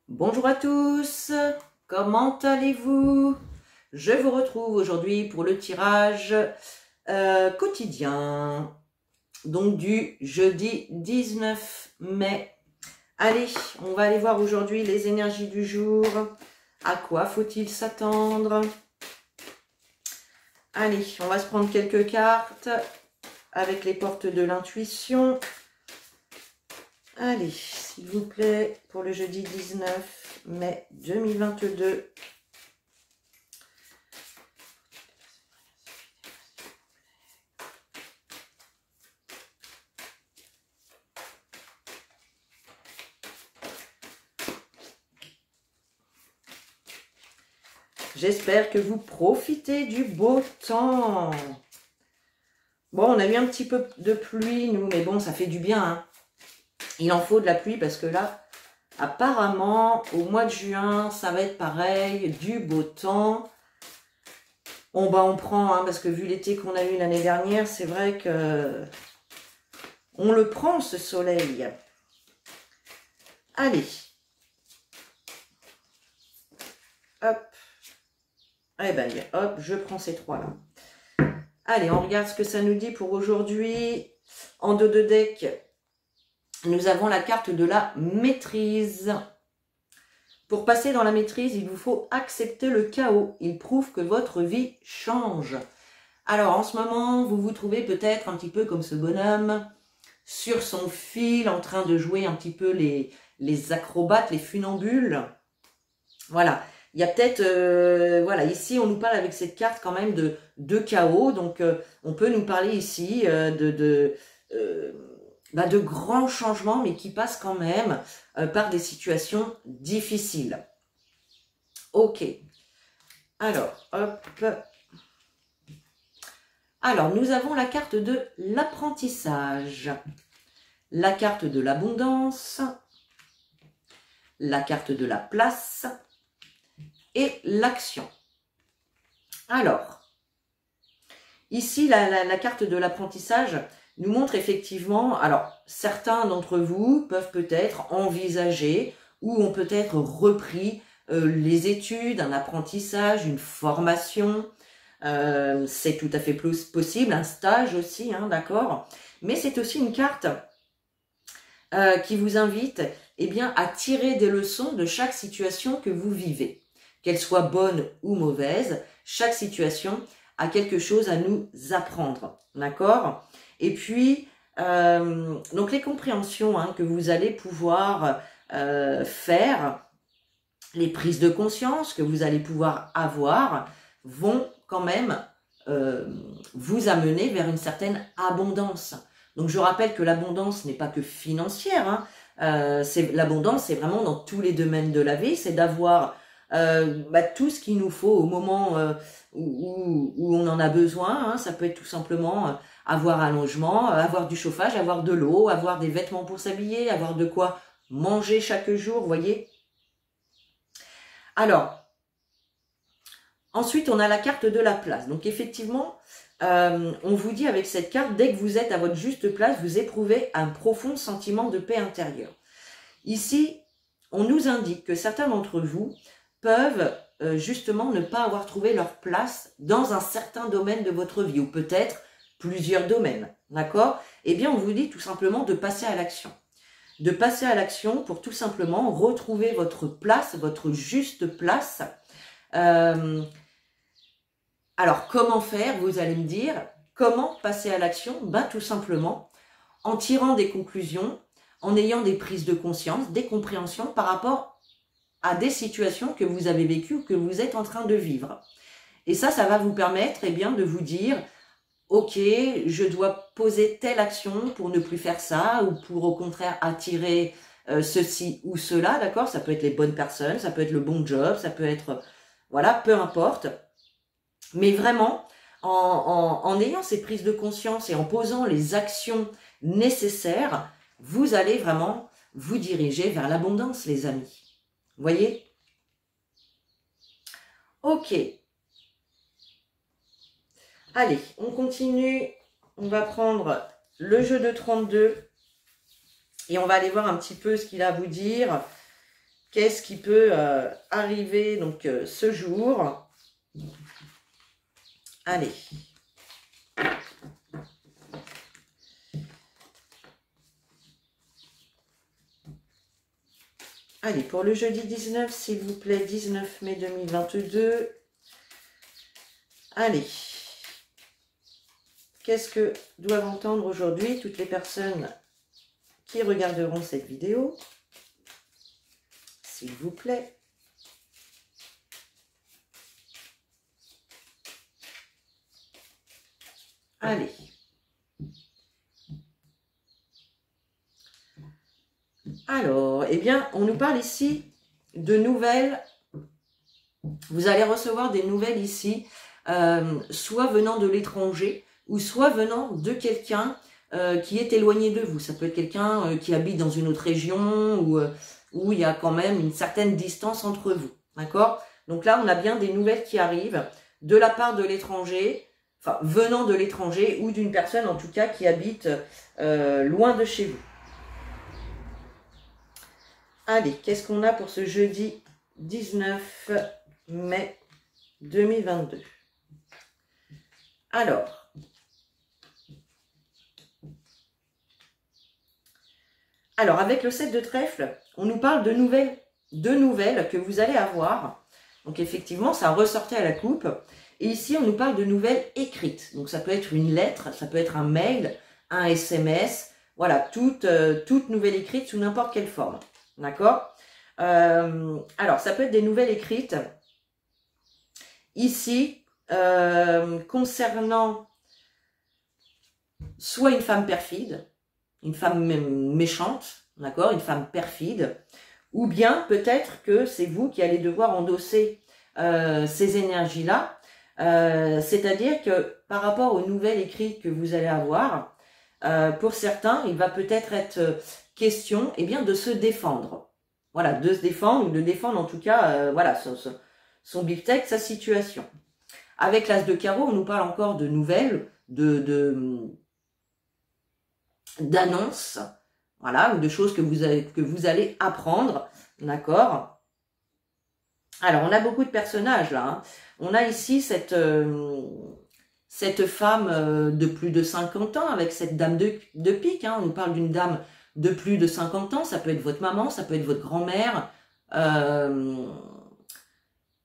Bonjour à tous, comment allez-vous? Je vous retrouve aujourd'hui pour le tirage quotidien, donc du jeudi 19 mai. Allez, on va aller voir aujourd'hui les énergies du jour. À quoi faut-il s'attendre? Allez, on va se prendre quelques cartes avec les portes de l'intuition. Allez, s'il vous plaît, pour le jeudi 19 mai 2022. J'espère que vous profitez du beau temps. Bon, on a eu un petit peu de pluie, nous, mais bon, ça fait du bien, hein. Il en faut de la pluie parce que là, apparemment, au mois de juin, ça va être pareil, du beau temps. Bon, bah, on prend, hein, parce que vu l'été qu'on a eu l'année dernière, c'est vrai que on le prend, ce soleil. Allez. Hop. Eh ben, hop, je prends ces trois-là. Allez, on regarde ce que ça nous dit pour aujourd'hui. En dos de deck, nous avons la carte de la maîtrise. Pour passer dans la maîtrise, il vous faut accepter le chaos. Il prouve que votre vie change. Alors, en ce moment, vous vous trouvez peut-être un petit peu comme ce bonhomme, sur son fil, en train de jouer un petit peu les acrobates, les funambules. Voilà. Il y a peut-être, voilà, ici, on nous parle avec cette carte quand même de chaos. Donc, on peut nous parler ici de grands changements, mais qui passent quand même par des situations difficiles. Ok. Alors, hop. Alors, nous avons la carte de l'apprentissage, la carte de l'abondance, la carte de la place et l'action. Alors, ici, la carte de l'apprentissage nous montre effectivement, alors certains d'entre vous peuvent peut-être envisager ou ont peut-être repris les études, un apprentissage, une formation, c'est tout à fait possible, un stage aussi, hein, d'accord. Mais c'est aussi une carte qui vous invite bien, à tirer des leçons de chaque situation que vous vivez. Qu'elle soit bonne ou mauvaise, chaque situation a quelque chose à nous apprendre, d'accord. Et puis, donc les compréhensions que vous allez pouvoir faire, les prises de conscience que vous allez pouvoir avoir, vont quand même vous amener vers une certaine abondance. Donc je rappelle que l'abondance n'est pas que financière, hein. L'abondance, c'est vraiment dans tous les domaines de la vie, c'est d'avoir tout ce qu'il nous faut au moment où on en a besoin, hein. Ça peut être tout simplement avoir un logement, avoir du chauffage, avoir de l'eau, avoir des vêtements pour s'habiller, avoir de quoi manger chaque jour, vous voyez. Alors, ensuite, on a la carte de la place. Donc, effectivement, on vous dit avec cette carte, dès que vous êtes à votre juste place, vous éprouvez un profond sentiment de paix intérieure. Ici, on nous indique que certains d'entre vous peuvent justement ne pas avoir trouvé leur place dans un certain domaine de votre vie, ou peut-être plusieurs domaines, d'accord? Eh bien, on vous dit tout simplement de passer à l'action. De passer à l'action pour tout simplement retrouver votre place, votre juste place. Alors, comment faire, vous allez me dire? Comment passer à l'action? Tout simplement en tirant des conclusions, en ayant des prises de conscience, des compréhensions par rapport à des situations que vous avez vécues ou que vous êtes en train de vivre. Et ça va vous permettre de vous dire, ok, je dois poser telle action pour ne plus faire ça, ou pour au contraire attirer ceci ou cela, d'accord? Ça peut être les bonnes personnes, ça peut être le bon job, ça peut être, voilà, peu importe. Mais vraiment, en ayant ces prises de conscience et en posant les actions nécessaires, vous allez vraiment vous diriger vers l'abondance, les amis. Vous voyez? Ok. Allez, on continue. On va prendre le jeu de 32 et on va aller voir un petit peu ce qu'il a à vous dire. qu'est-ce qui peut arriver donc ce jour? Allez. Allez, pour le jeudi 19, s'il vous plaît, 19 mai 2022. Allez. Qu'est-ce que doivent entendre aujourd'hui toutes les personnes qui regarderont cette vidéo? S'il vous plaît. Allez. Alors, eh bien, on nous parle ici de nouvelles. Vous allez recevoir des nouvelles ici, soit venant de l'étranger, ou soit venant de quelqu'un qui est éloigné de vous. Ça peut être quelqu'un qui habite dans une autre région, ou où il y a quand même une certaine distance entre vous. D'accord? Donc là, on a bien des nouvelles qui arrivent de la part de l'étranger, enfin, venant de l'étranger, ou d'une personne en tout cas qui habite loin de chez vous. Allez, qu'est-ce qu'on a pour ce jeudi 19 mai 2022? Alors, avec le 7 de trèfle, on nous parle de nouvelles que vous allez avoir. Donc effectivement, ça ressortait à la coupe. Et ici, on nous parle de nouvelles écrites. Donc ça peut être une lettre, ça peut être un mail, un SMS. Voilà, toute nouvelle écrite sous n'importe quelle forme. D'accord? Alors, ça peut être des nouvelles écrites. Ici, concernant soit une femme perfide, une femme méchante, d'accord, une femme perfide, ou bien peut-être que c'est vous qui allez devoir endosser ces énergies-là, c'est-à-dire que par rapport aux nouvelles écrites que vous allez avoir, pour certains, il va peut-être être question de se défendre. Voilà, de se défendre, ou de défendre en tout cas voilà, son beefsteak, sa situation. Avec l'as de carreau, on nous parle encore de nouvelles, d'annonces, voilà, ou de choses que vous allez apprendre, d'accord? Alors, on a beaucoup de personnages là. Hein. On a ici cette femme de plus de 50 ans avec cette dame de pique. Hein. On nous parle d'une dame de plus de 50 ans. Ça peut être votre maman, ça peut être votre grand-mère.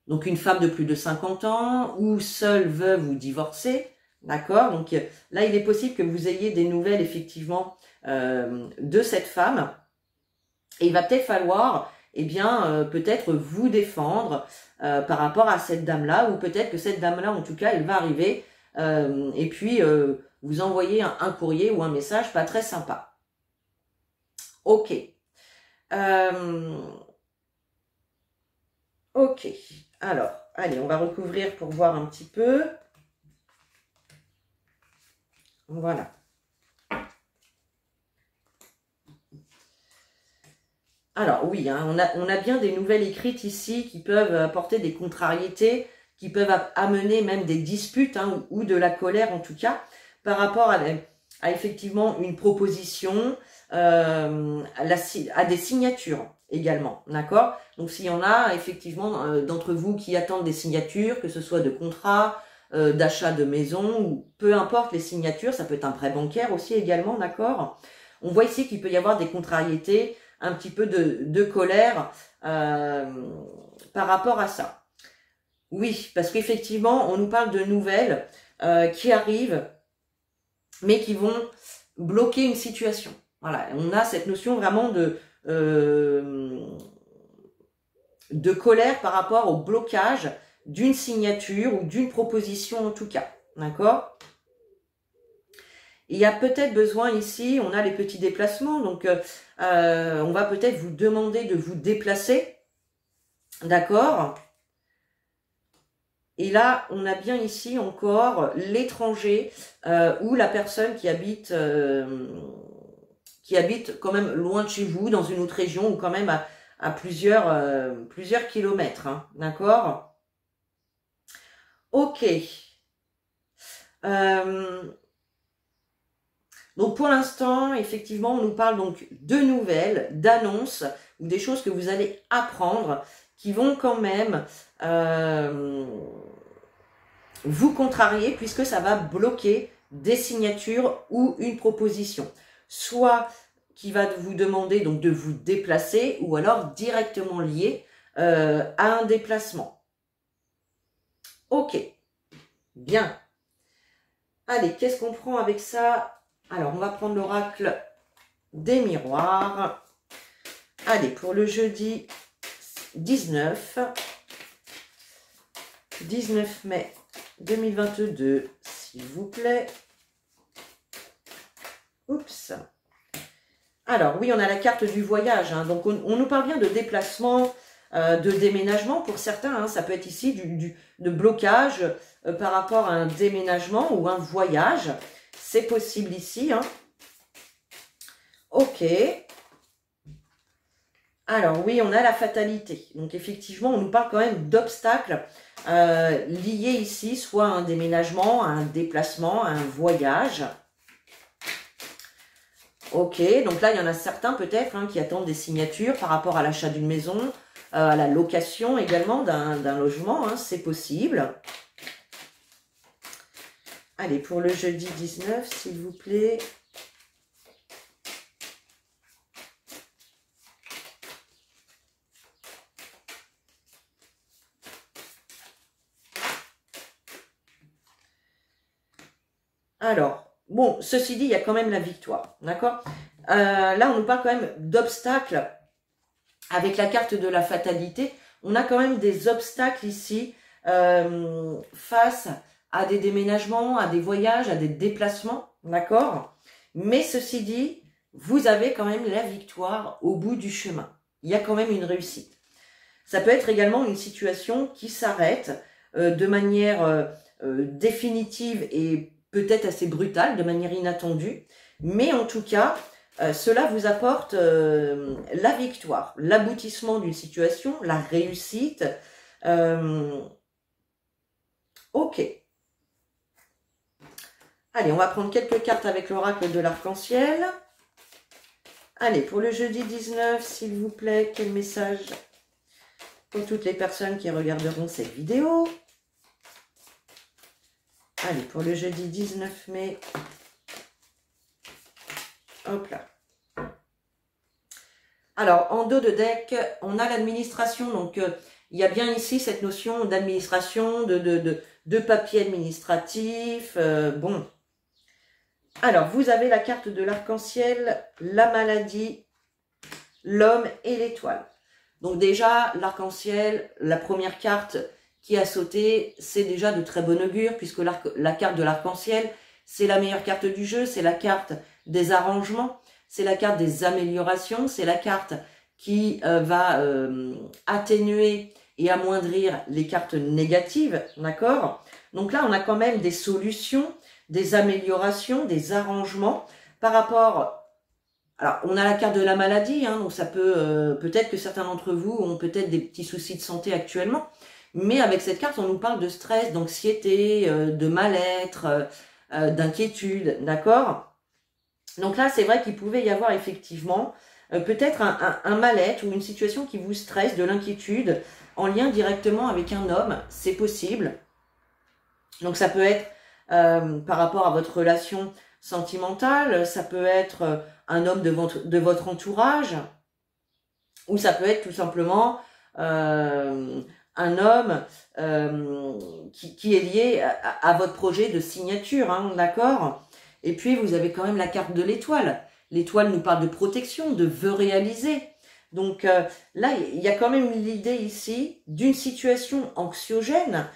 Donc, une femme de plus de 50 ans ou seule, veuve ou divorcée. D'accord? Donc, là, il est possible que vous ayez des nouvelles, effectivement, de cette femme. Et il va peut-être falloir, peut-être vous défendre par rapport à cette dame-là, ou peut-être que cette dame-là, en tout cas, elle va arriver et puis vous envoyer un courrier ou un message pas très sympa. Ok. Ok. Alors, allez, on va recouvrir pour voir un petit peu. Voilà. Alors oui, hein, on a bien des nouvelles écrites ici qui peuvent apporter des contrariétés, qui peuvent amener même des disputes hein, ou de la colère en tout cas, par rapport à effectivement une proposition, à des signatures également, d'accord? Donc s'il y en a effectivement d'entre vous qui attendent des signatures, que ce soit de contrats, d'achat de maison, ou peu importe les signatures, ça peut être un prêt bancaire aussi également, d'accord? On voit ici qu'il peut y avoir des contrariétés, un petit peu de colère par rapport à ça. Oui, parce qu'effectivement, on nous parle de nouvelles qui arrivent, mais qui vont bloquer une situation. Voilà, on a cette notion vraiment de colère par rapport au blocage d'une signature ou d'une proposition en tout cas. D'accord ? Il y a peut-être besoin ici, on a les petits déplacements, donc on va peut-être vous demander de vous déplacer, d'accord? Et là, on a bien ici encore l'étranger ou la personne qui habite quand même loin de chez vous, dans une autre région ou quand même à plusieurs kilomètres, hein, d'accord? Ok. Donc pour l'instant, effectivement, on nous parle donc de nouvelles, d'annonces, ou des choses que vous allez apprendre, qui vont quand même vous contrarier, puisque ça va bloquer des signatures ou une proposition. Soit qui va vous demander donc de vous déplacer, ou alors directement lié à un déplacement. Ok, bien. Allez, qu'est-ce qu'on prend avec ça? Alors, on va prendre l'oracle des miroirs. Allez, pour le jeudi 19 mai 2022, s'il vous plaît. Oups. Alors, oui, on a la carte du voyage. Hein, donc, on nous parle bien de déplacement, de déménagement pour certains. Hein, ça peut être ici de blocage par rapport à un déménagement ou un voyage. C'est possible ici. Hein. Ok. Alors, oui, on a la fatalité. Donc, effectivement, on nous parle quand même d'obstacles liés ici, soit à un déménagement, à un déplacement, à un voyage. Ok, donc là, il y en a certains peut-être hein, qui attendent des signatures par rapport à l'achat d'une maison, à la location également d'un logement, hein, c'est possible. Allez, pour le jeudi 19, s'il vous plaît. Alors, bon, ceci dit, il y a quand même la victoire, d'accord? Là, on nous parle quand même d'obstacles avec la carte de la fatalité. On a quand même des obstacles ici face à des déménagements, à des voyages, à des déplacements, d'accord? Mais ceci dit, vous avez quand même la victoire au bout du chemin. Il y a quand même une réussite. Ça peut être également une situation qui s'arrête de manière définitive et peut-être assez brutale, de manière inattendue. Mais en tout cas, cela vous apporte la victoire, l'aboutissement d'une situation, la réussite. Ok. Allez, on va prendre quelques cartes avec l'oracle de l'arc-en-ciel. Allez, pour le jeudi 19, s'il vous plaît, quel message pour toutes les personnes qui regarderont cette vidéo? Allez, pour le jeudi 19 mai. Hop là. Alors, en dos de deck, on a l'administration. Donc, il y a bien ici cette notion d'administration, de papier administratif. Bon. Alors, vous avez la carte de l'arc-en-ciel, la maladie, l'homme et l'étoile. Donc déjà, l'arc-en-ciel, la première carte qui a sauté, c'est déjà de très bon augure, puisque la carte de l'arc-en-ciel, c'est la meilleure carte du jeu, c'est la carte des arrangements, c'est la carte des améliorations, c'est la carte qui va atténuer et amoindrir les cartes négatives, d'accord? Donc là, on a quand même des solutions, des améliorations, des arrangements par rapport... Alors, on a la carte de la maladie, hein, donc ça peut... peut-être que certains d'entre vous ont peut-être des petits soucis de santé actuellement, mais avec cette carte, on nous parle de stress, d'anxiété, de mal-être, d'inquiétude, d'accord? Donc là, c'est vrai qu'il pouvait y avoir effectivement peut-être un mal-être ou une situation qui vous stresse, de l'inquiétude, en lien directement avec un homme, c'est possible. Donc ça peut être par rapport à votre relation sentimentale, ça peut être un homme de votre entourage, ou ça peut être tout simplement un homme qui est lié à votre projet de signature, hein, d'accord? Et puis vous avez quand même la carte de l'étoile. L'étoile nous parle de protection, de vœux réalisés. Donc là, il y a quand même l'idée ici d'une situation anxiogène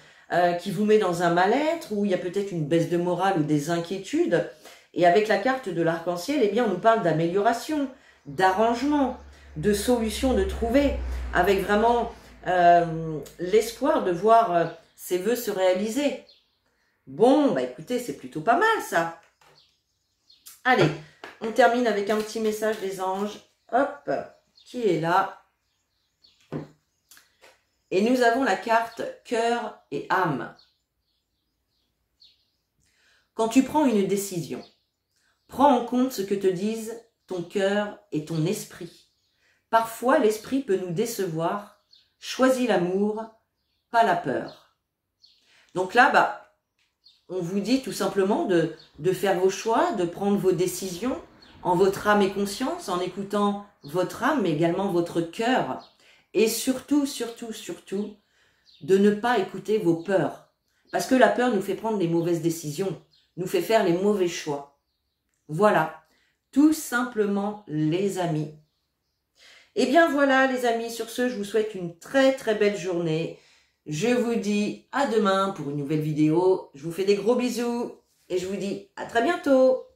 qui vous met dans un mal-être, où il y a peut-être une baisse de morale ou des inquiétudes. Et avec la carte de l'arc-en-ciel, eh bien, on nous parle d'amélioration, d'arrangement, de solutions de trouver, avec vraiment l'espoir de voir ces vœux se réaliser. Bon, bah écoutez, c'est plutôt pas mal ça. Allez, on termine avec un petit message des anges. Hop, qui est là? Et nous avons la carte cœur et âme. Quand tu prends une décision, Prends en compte ce que te disent ton cœur et ton esprit. Parfois, l'esprit peut nous décevoir. Choisis l'amour, pas la peur. Donc là, on vous dit tout simplement de faire vos choix, de prendre vos décisions en votre âme et conscience, en écoutant votre âme, mais également votre cœur. Et surtout, surtout, surtout, de ne pas écouter vos peurs. Parce que la peur nous fait prendre les mauvaises décisions, nous fait faire les mauvais choix. Voilà, tout simplement les amis. Et bien voilà les amis, sur ce, je vous souhaite une très très belle journée. Je vous dis à demain pour une nouvelle vidéo. Je vous fais des gros bisous et je vous dis à très bientôt.